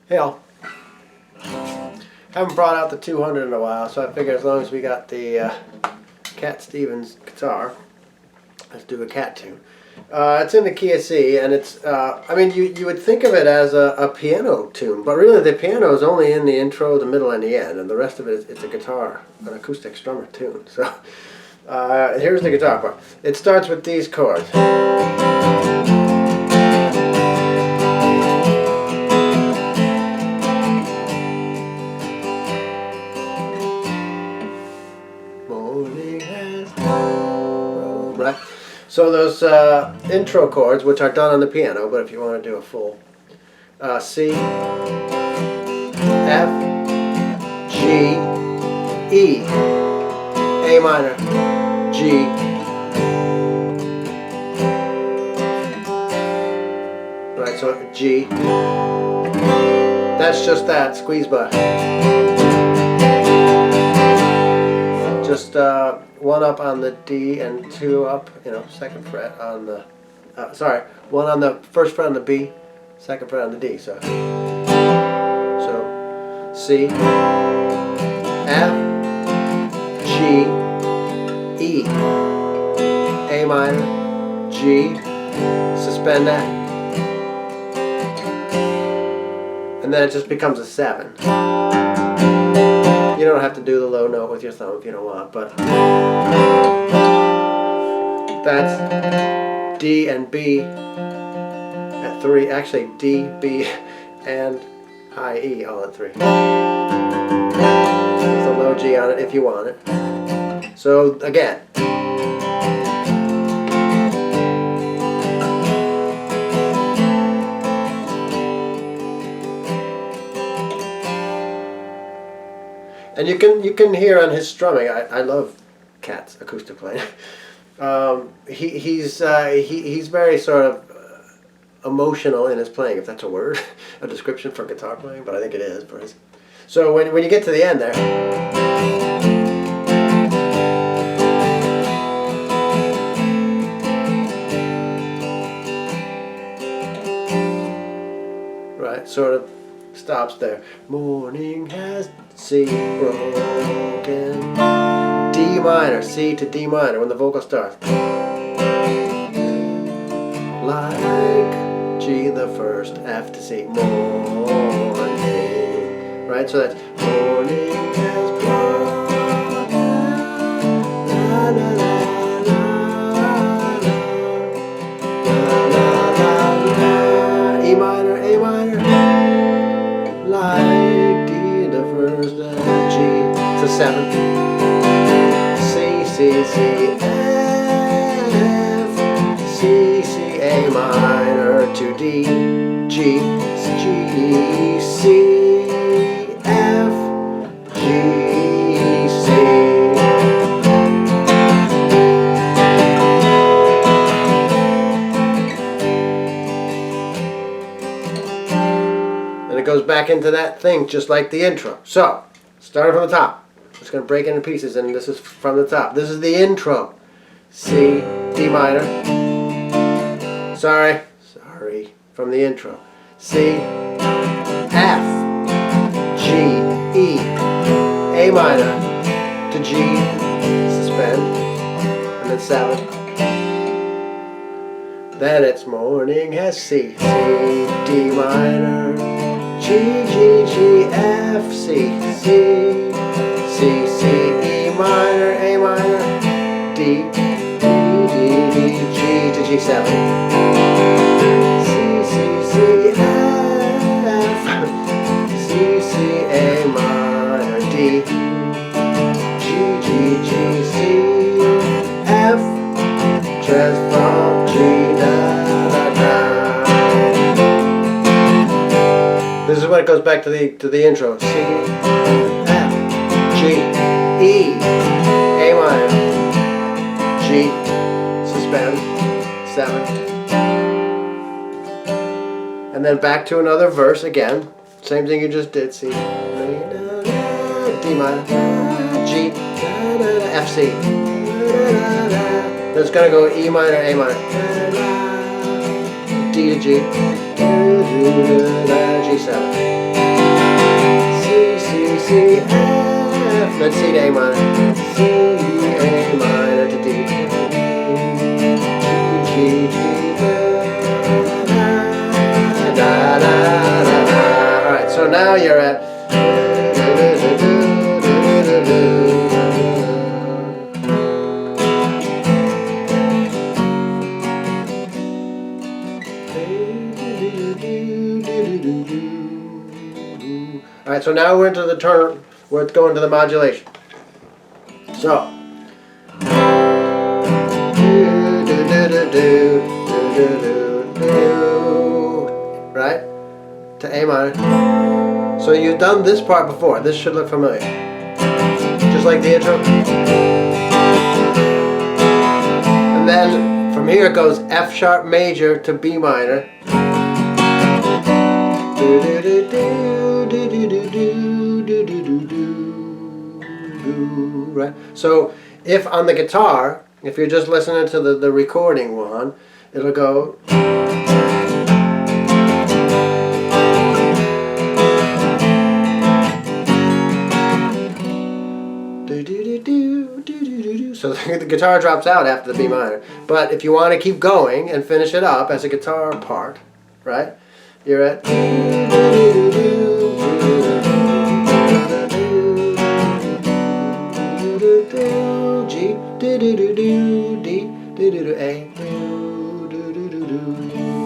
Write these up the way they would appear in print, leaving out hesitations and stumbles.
Hey all. Haven't brought out the 200 in a while, so I figure as long as we got the Cat Stevens guitar, let's do a cat tune. It's in the key of C, and it's, I mean, you would think of it as a piano tune, but really the piano is only in the intro, the middle, and the end, and the rest of it, it's a guitar, an acoustic strummer tune. So here's the guitar part. It starts with these chords. Right? So those intro chords, which are done on the piano, but if you want to do a full C, F, G, E, A minor, G, right, so G, that's just that, squeeze bar. Just one up on the D and two up, second fret on the, one on the first fret on the B, second fret on the D. So C, F, G, E, A minor, G, suspend that, and then it just becomes a 7. You don't have to do the low note with your thumb if you don't want, but that's D and B at 3. Actually, D, B, and high E all at 3. With a low G on it if you want it. So again. And you can hear on his strumming. I love Cat's acoustic playing. He's very sort of emotional in his playing, if that's a word, a description for guitar playing, but I think it is for his. So when you get to the end there, right, sort of stops there. Morning has C broken, D minor, C to D minor when the vocal starts. Like G the first, F to C, morning. Right, so that's morning has broken, la, la, la, la, la, la, la, E minor, A minor. Like D the first, G, it's a 7. C, C, C, F, C, C, A minor to D, G, G, C, F, G, C. And it goes back into that thing just like the intro. So, starting from the top. It's going to break into pieces, and this is from the top. This is the intro. C, D minor. Sorry, from the intro. C, F, G, E, A minor to G, suspend, and then 7. Then it's morning has C, C, D minor, G, G, G, F, C, C, C, C, E minor, A minor, D, D, D, D, G to G7. C, C, C, F, C, C, A minor, D, G, G, G, C, F, just from G, da, da, da. This is when it goes back to the intro. C, F, G, E, A minor, G, suspend, 7. And then back to another verse again. Same thing you just did. C, D minor, G, F, C. Then it's going to go E minor, A minor, D to G, G7. then C to A minor, C, A minor to D, G, G, da, da, da, da. All right, so now you're at. All right, so now we're into the turn. We're going to the modulation. So, right, to A minor. So you've done this part before. This should look familiar, just like the intro. And then from here it goes F sharp major to B minor. Right. So if on the guitar, if you're just listening to the recording one, it'll go. So the guitar drops out after the B minor. But if you want to keep going and finish it up as a guitar part, right? You're at G, D, A,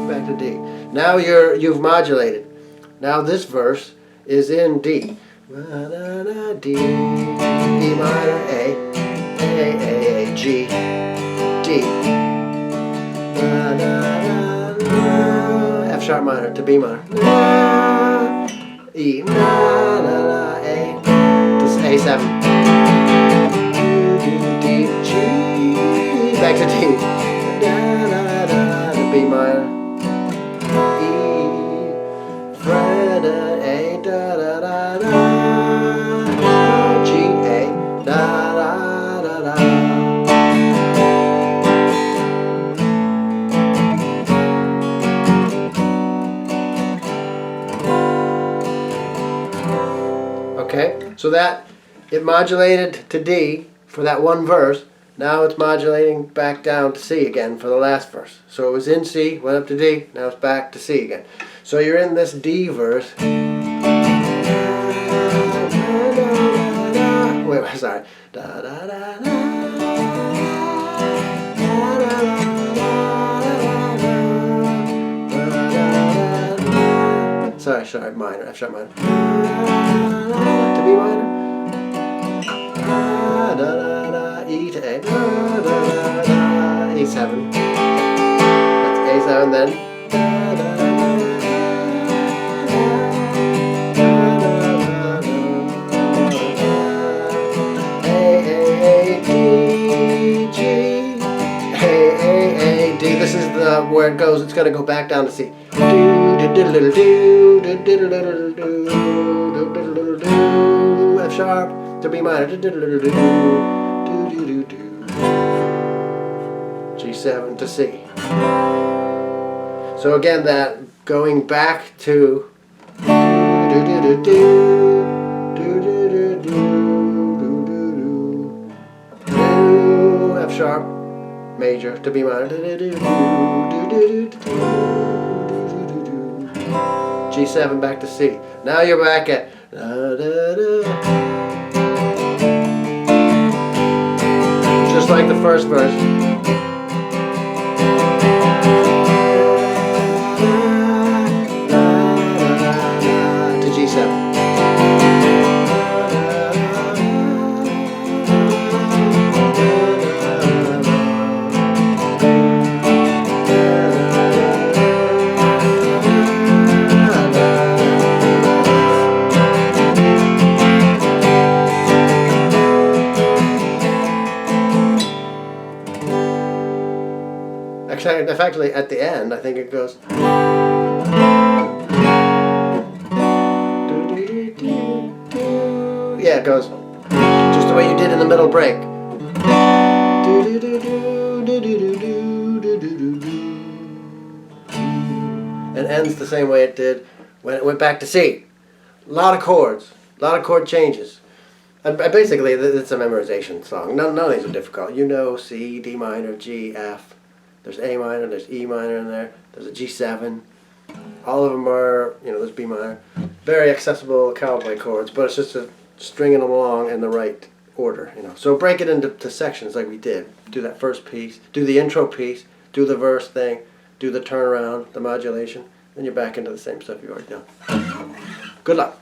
back to D. Now you've modulated. Now this verse is in D. D, E minor, A, G, D. F sharp minor to B minor. E, A, to A7. D, G, back to D. To B minor. E, Fred, A, G, A, Okay, so that it modulated to D for that one verse. Now it's modulating back down to C again for the last verse. So it was in C, went up to D, now it's back to C again. So you're in this D verse. Wait, sorry. Sorry, minor, F sharp minor. To B minor. E to A. E7. That's A7 then. This is the where it goes. It's going to go back down to C. F sharp to B minor. G7 to C. So again, that going back to F sharp major to B minor. G7 back to C. Now you're back at just like the first verse. To G7. Actually, at the end, I think it goes. Yeah, it goes just the way you did in the middle break. It ends the same way it did when it went back to C. A lot of chords, a lot of chord changes. Basically, it's a memorization song. None of these are difficult. You know C, D minor, G, F. There's A minor, there's E minor in there. There's a G7. All of them are, there's B minor. Very accessible cowboy chords, but it's just stringing them along in the right order, So break it into sections like we did. Do that first piece, do the intro piece, do the verse thing, do the turnaround, the modulation, then you're back into the same stuff you've already done. Good luck.